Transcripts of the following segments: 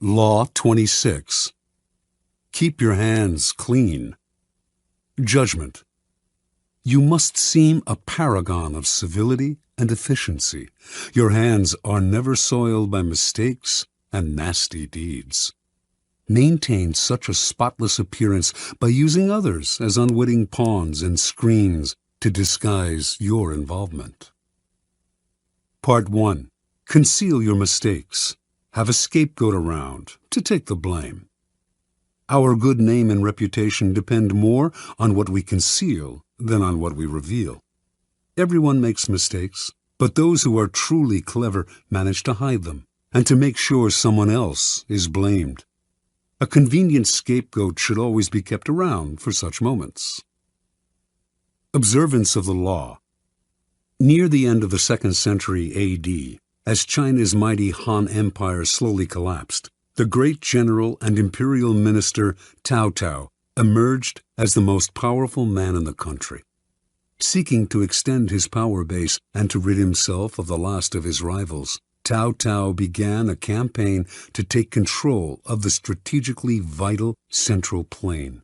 Law 26. Keep your hands clean. Judgment. You must seem a paragon of civility and efficiency. Your hands are never soiled by mistakes and nasty deeds. Maintain such a spotless appearance by using others as unwitting pawns and screens to disguise your involvement. Part 1. Conceal your mistakes. Have a scapegoat around to take the blame. Our good name and reputation depend more on what we conceal than on what we reveal. Everyone makes mistakes, but those who are truly clever manage to hide them and to make sure someone else is blamed. A convenient scapegoat should always be kept around for such moments. Observance of the law. Near the end of the 2nd century A.D., as China's mighty Han Empire slowly collapsed, the great general and imperial minister Cao Cao emerged as the most powerful man in the country. Seeking to extend his power base and to rid himself of the last of his rivals, Cao Cao began a campaign to take control of the strategically vital Central Plain.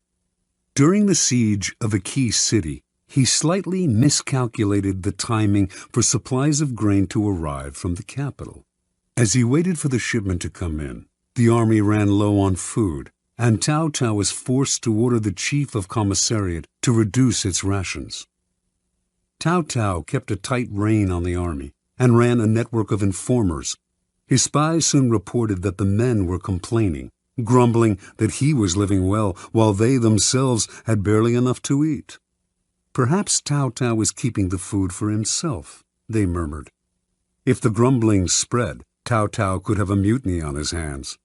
During the siege of a key city, he slightly miscalculated the timing for supplies of grain to arrive from the capital. As he waited for the shipment to come in, the army ran low on food, and Cao Cao was forced to order the chief of commissariat to reduce its rations. Cao Cao kept a tight rein on the army and ran a network of informers. His spies soon reported that the men were complaining, grumbling that he was living well while they themselves had barely enough to eat. Perhaps Cao Cao was keeping the food for himself, they murmured. If the grumblings spread, Cao Cao could have a mutiny on his hands.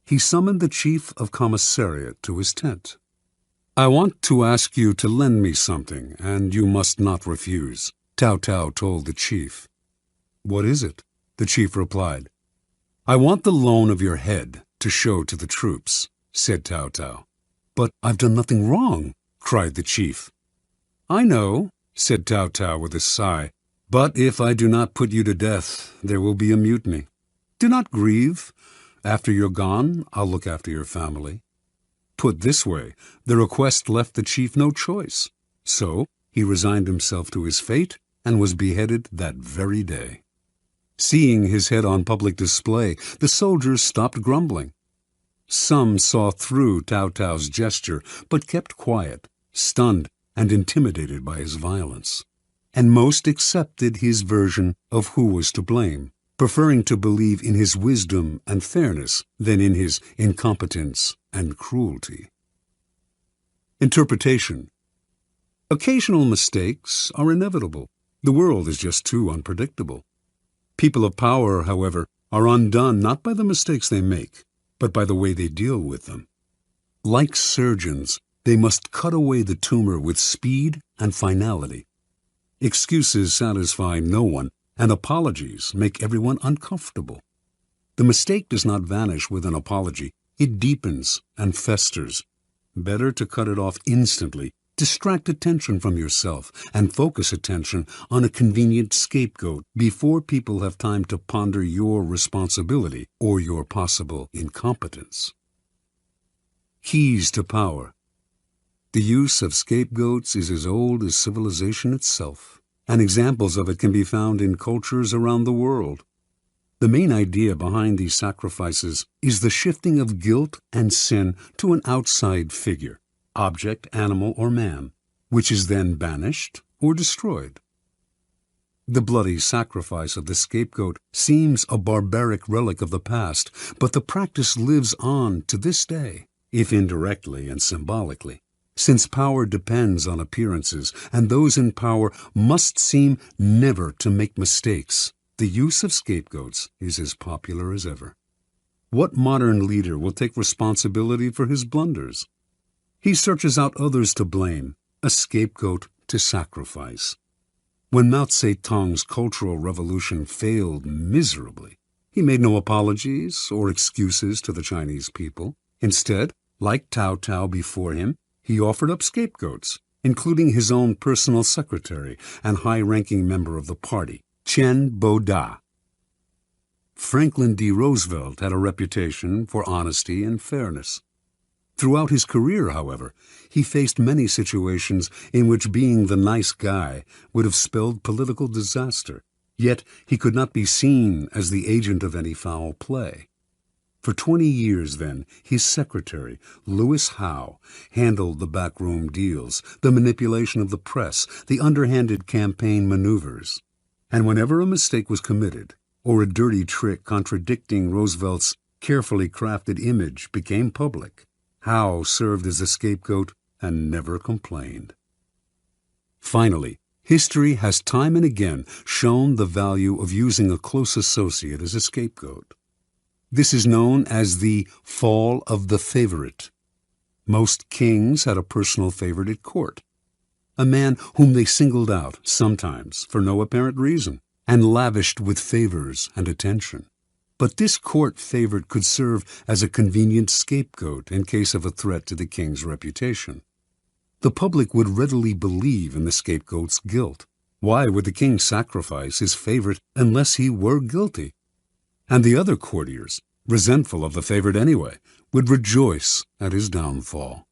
He summoned the chief of commissariat to his tent. "I want to ask you to lend me something, and you must not refuse," Cao Cao told the chief. "What is it?" the chief replied. "I want the loan of your head to show to the troops," said Cao Cao. "But I've done nothing wrong," cried the chief. "I know," said Cao Cao with a sigh, "but if I do not put you to death, there will be a mutiny. Do not grieve. After you're gone, I'll look after your family." Put this way, the request left the chief no choice. So he resigned himself to his fate and was beheaded that very day. Seeing his head on public display, the soldiers stopped grumbling. Some saw through Cao Cao's gesture, but kept quiet, stunned and intimidated by his violence. And most accepted his version of who was to blame, preferring to believe in his wisdom and fairness than in his incompetence and cruelty. Interpretation. Occasional mistakes are inevitable. The world is just too unpredictable. People of power, however, are undone not by the mistakes they make, but by the way they deal with them. Like surgeons, they must cut away the tumor with speed and finality. Excuses satisfy no one, and apologies make everyone uncomfortable. The mistake does not vanish with an apology. It deepens and festers. Better to cut it off instantly, distract attention from yourself, and focus attention on a convenient scapegoat before people have time to ponder your responsibility or your possible incompetence. Keys to power. The use of scapegoats is as old as civilization itself, and examples of it can be found in cultures around the world. The main idea behind these sacrifices is the shifting of guilt and sin to an outside figure, object, animal, or man, which is then banished or destroyed. The bloody sacrifice of the scapegoat seems a barbaric relic of the past, but the practice lives on to this day, if indirectly and symbolically. Since power depends on appearances, and those in power must seem never to make mistakes, the use of scapegoats is as popular as ever. What modern leader will take responsibility for his blunders? He searches out others to blame, a scapegoat to sacrifice. When Mao Zedong's Cultural Revolution failed miserably, he made no apologies or excuses to the Chinese people. Instead, like Cao Cao before him, he offered up scapegoats, including his own personal secretary and high-ranking member of the party, Chen Boda. Franklin D. Roosevelt had a reputation for honesty and fairness. Throughout his career, however, he faced many situations in which being the nice guy would have spelled political disaster, yet he could not be seen as the agent of any foul play. For 20 years, then, his secretary, Lewis Howe, handled the backroom deals, the manipulation of the press, the underhanded campaign maneuvers. And whenever a mistake was committed, or a dirty trick contradicting Roosevelt's carefully crafted image became public, Howe served as a scapegoat and never complained. Finally, history has time and again shown the value of using a close associate as a scapegoat. This is known as the fall of the favorite. Most kings had a personal favorite at court, a man whom they singled out, sometimes for no apparent reason, and lavished with favors and attention. But this court favorite could serve as a convenient scapegoat in case of a threat to the king's reputation. The public would readily believe in the scapegoat's guilt. Why would the king sacrifice his favorite unless he were guilty? And the other courtiers, resentful of the favorite anyway, would rejoice at his downfall.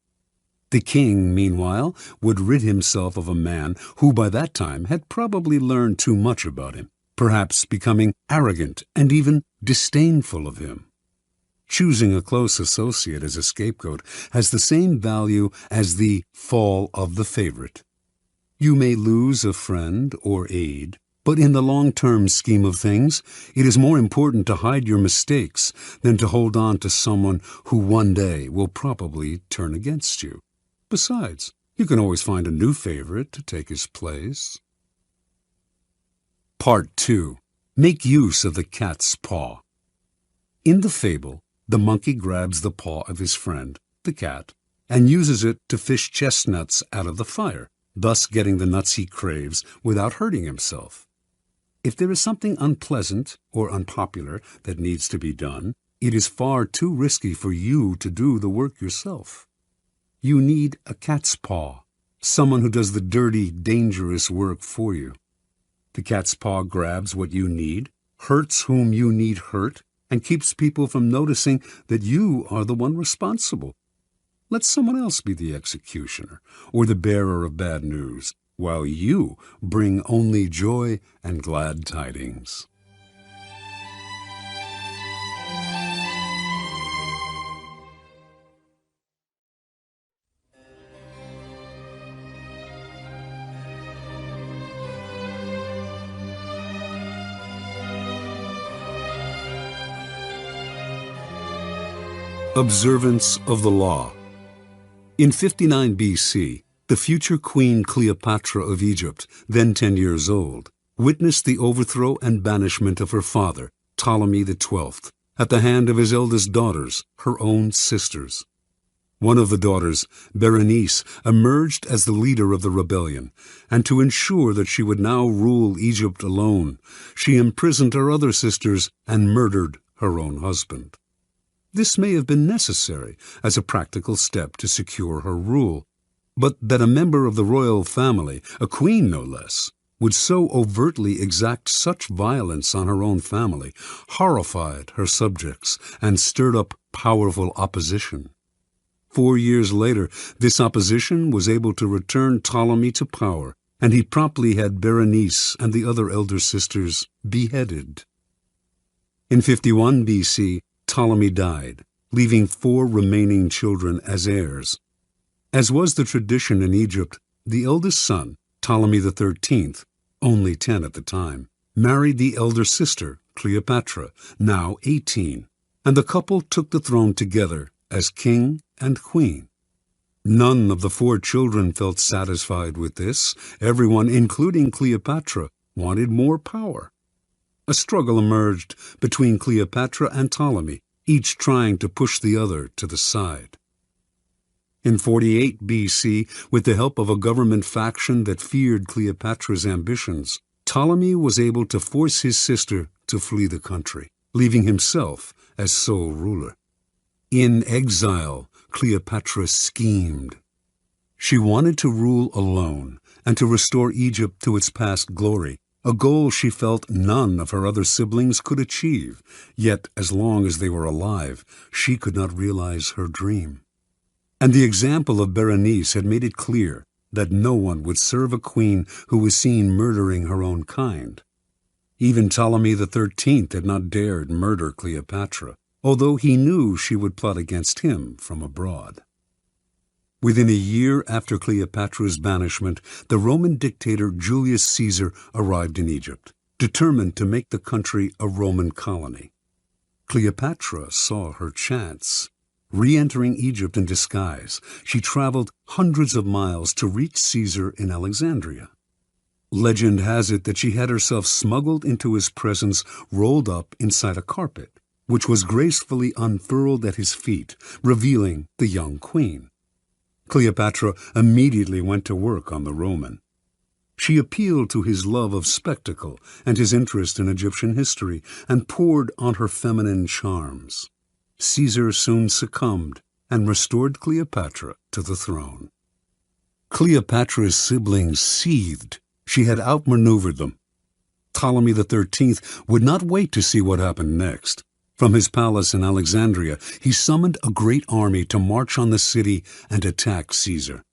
The king, meanwhile, would rid himself of a man who by that time had probably learned too much about him, perhaps becoming arrogant and even disdainful of him. Choosing a close associate as a scapegoat has the same value as the fall of the favorite. You may lose a friend or aide, but in the long-term scheme of things, it is more important to hide your mistakes than to hold on to someone who one day will probably turn against you. Besides, you can always find a new favorite to take his place. Part 2. Make use of the cat's paw. In the fable, the monkey grabs the paw of his friend, the cat, and uses it to fish chestnuts out of the fire, thus getting the nuts he craves without hurting himself. If there is something unpleasant or unpopular that needs to be done, it is far too risky for you to do the work yourself. You need a cat's paw, someone who does the dirty, dangerous work for you. The cat's paw grabs what you need, hurts whom you need hurt, and keeps people from noticing that you are the one responsible. Let someone else be the executioner or the bearer of bad news, while you bring only joy and glad tidings. Observance of the law. In 59 BC, the future Queen Cleopatra of Egypt, then 10 years old, witnessed the overthrow and banishment of her father, Ptolemy XII, at the hand of his eldest daughters, her own sisters. One of the daughters, Berenice, emerged as the leader of the rebellion, and to ensure that she would now rule Egypt alone, she imprisoned her other sisters and murdered her own husband. This may have been necessary as a practical step to secure her rule, but that a member of the royal family, a queen no less, would so overtly exact such violence on her own family horrified her subjects and stirred up powerful opposition. 4 years later, this opposition was able to return Ptolemy to power, and he promptly had Berenice and the other elder sisters beheaded. In 51 BC, Ptolemy died, leaving 4 remaining children as heirs. As was the tradition in Egypt, the eldest son, Ptolemy XIII, only 10 at the time, married the elder sister, Cleopatra, now 18, and the couple took the throne together as king and queen. None of the 4 children felt satisfied with this. Everyone, including Cleopatra, wanted more power. A struggle emerged between Cleopatra and Ptolemy, each trying to push the other to the side. In 48 BC, with the help of a government faction that feared Cleopatra's ambitions, Ptolemy was able to force his sister to flee the country, leaving himself as sole ruler. In exile, Cleopatra schemed. She wanted to rule alone and to restore Egypt to its past glory, a goal she felt none of her other siblings could achieve, yet as long as they were alive, she could not realize her dream. And the example of Berenice had made it clear that no one would serve a queen who was seen murdering her own kind. Even Ptolemy XIII had not dared murder Cleopatra, although he knew she would plot against him from abroad. Within a year after Cleopatra's banishment, the Roman dictator Julius Caesar arrived in Egypt, determined to make the country a Roman colony. Cleopatra saw her chance. Re-entering Egypt in disguise, she traveled hundreds of miles to reach Caesar in Alexandria. Legend has it that she had herself smuggled into his presence rolled up inside a carpet, which was gracefully unfurled at his feet, revealing the young queen. Cleopatra immediately went to work on the Roman. She appealed to his love of spectacle and his interest in Egyptian history and poured on her feminine charms. Caesar soon succumbed and restored Cleopatra to the throne. Cleopatra's siblings seethed. She had outmaneuvered them. Ptolemy XIII would not wait to see what happened next. From his palace in Alexandria, he summoned a great army to march on the city and attack Caesar.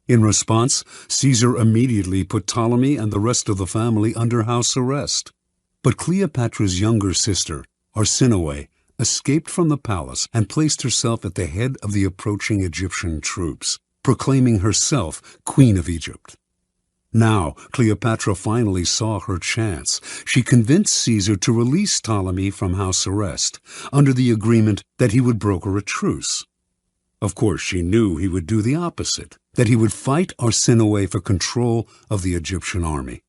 In response, Caesar immediately put Ptolemy and the rest of the family under house arrest. But Cleopatra's younger sister, Arsinoe, escaped from the palace and placed herself at the head of the approaching Egyptian troops, proclaiming herself Queen of Egypt. Now, Cleopatra finally saw her chance. She convinced Caesar to release Ptolemy from house arrest, under the agreement that he would broker a truce. Of course, she knew he would do the opposite, that he would fight Arsinoe for control of the Egyptian army.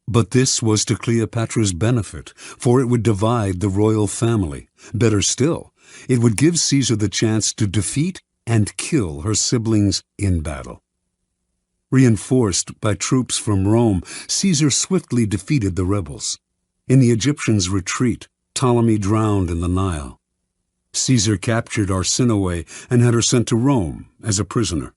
But this was to Cleopatra's benefit, for it would divide the royal family. Better still, it would give Caesar the chance to defeat and kill her siblings in battle. Reinforced by troops from Rome, Caesar swiftly defeated the rebels. In the Egyptians' retreat, Ptolemy drowned in the Nile. Caesar captured Arsinoe and had her sent to Rome as a prisoner.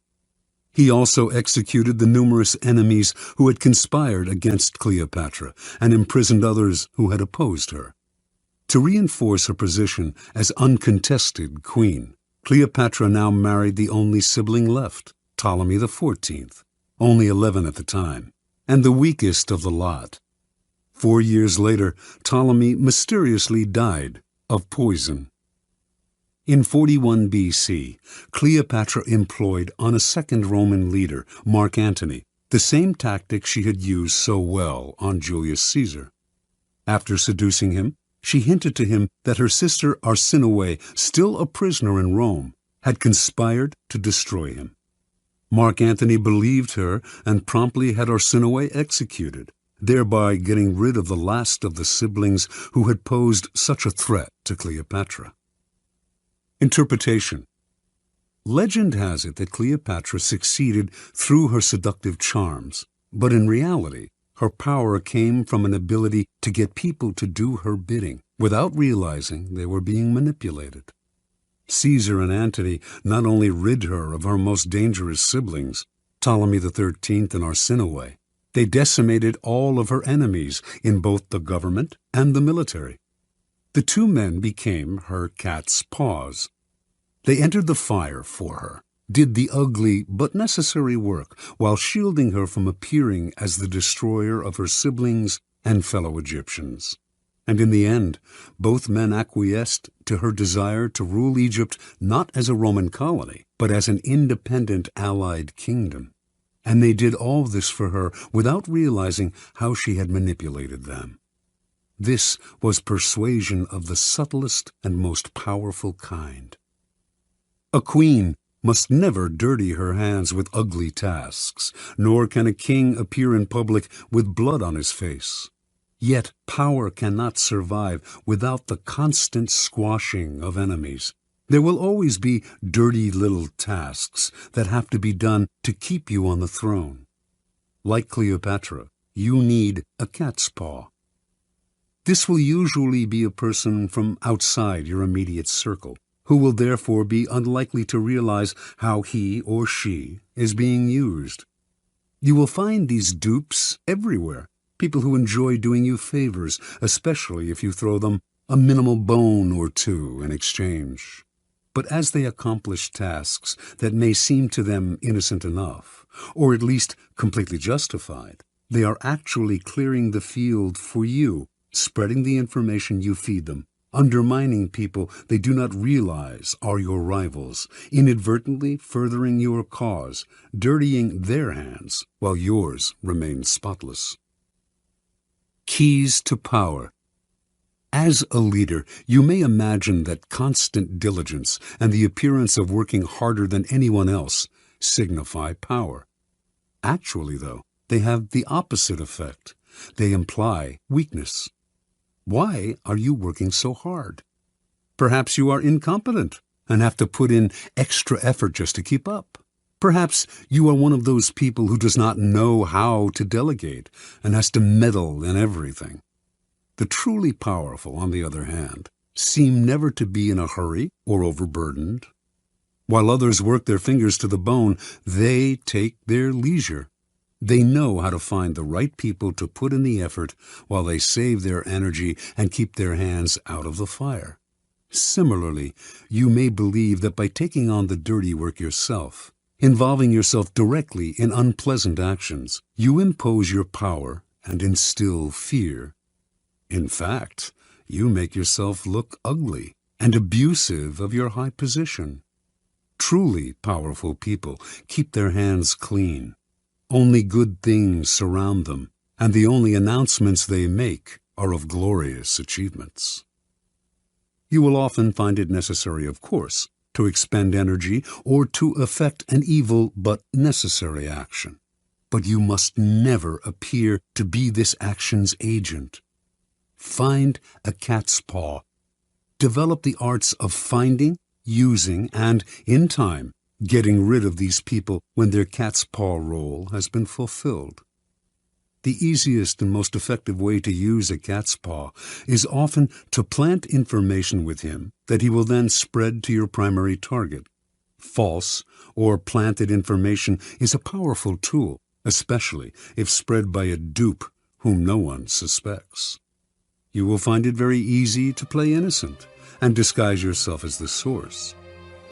He also executed the numerous enemies who had conspired against Cleopatra and imprisoned others who had opposed her. To reinforce her position as uncontested queen, Cleopatra now married the only sibling left, Ptolemy XIV. Only 11 at the time, and the weakest of the lot. 4 years later, Ptolemy mysteriously died of poison. In 41 BC, Cleopatra employed on a second Roman leader, Mark Antony, the same tactic she had used so well on Julius Caesar. After seducing him, she hinted to him that her sister Arsinoe, still a prisoner in Rome, had conspired to destroy him. Mark Antony believed her and promptly had Arsinoe executed, thereby getting rid of the last of the siblings who had posed such a threat to Cleopatra. Interpretation. Legend has it that Cleopatra succeeded through her seductive charms, but in reality, her power came from an ability to get people to do her bidding without realizing they were being manipulated. Caesar and Antony not only rid her of her most dangerous siblings, Ptolemy XIII and Arsinoe, they decimated all of her enemies in both the government and the military. The two men became her cat's paws. They entered the fire for her, did the ugly but necessary work while shielding her from appearing as the destroyer of her siblings and fellow Egyptians. And in the end, both men acquiesced to her desire to rule Egypt not as a Roman colony, but as an independent allied kingdom. And they did all this for her without realizing how she had manipulated them. This was persuasion of the subtlest and most powerful kind. A queen must never dirty her hands with ugly tasks, nor can a king appear in public with blood on his face. Yet power cannot survive without the constant squashing of enemies. There will always be dirty little tasks that have to be done to keep you on the throne. Like Cleopatra, you need a cat's paw. This will usually be a person from outside your immediate circle, who will therefore be unlikely to realize how he or she is being used. You will find these dupes everywhere. people who enjoy doing you favors, especially if you throw them a minimal bone or two in exchange. But as they accomplish tasks that may seem to them innocent enough, or at least completely justified, they are actually clearing the field for you, spreading the information you feed them, undermining people they do not realize are your rivals, inadvertently furthering your cause, dirtying their hands while yours remain spotless. Keys to power. As a leader, you may imagine that constant diligence and the appearance of working harder than anyone else signify power. Actually, though, they have the opposite effect. They imply weakness. Why are you working so hard? Perhaps you are incompetent and have to put in extra effort just to keep up. Perhaps you are one of those people who does not know how to delegate and has to meddle in everything. The truly powerful, on the other hand, seem never to be in a hurry or overburdened. While others work their fingers to the bone, they take their leisure. They know how to find the right people to put in the effort while they save their energy and keep their hands out of the fire. Similarly, you may believe that by taking on the dirty work yourself, involving yourself directly in unpleasant actions, you impose your power and instill fear. In fact, you make yourself look ugly and abusive of your high position. Truly powerful people keep their hands clean. Only good things surround them, and the only announcements they make are of glorious achievements. You will often find it necessary, of course, to expend energy or to effect an evil but necessary action. But you must never appear to be this action's agent. Find a cat's paw. Develop the arts of finding, using, and, in time, getting rid of these people when their cat's paw role has been fulfilled. The easiest and most effective way to use a cat's paw is often to plant information with him that he will then spread to your primary target. False or planted information is a powerful tool, especially if spread by a dupe whom no one suspects. You will find it very easy to play innocent and disguise yourself as the source.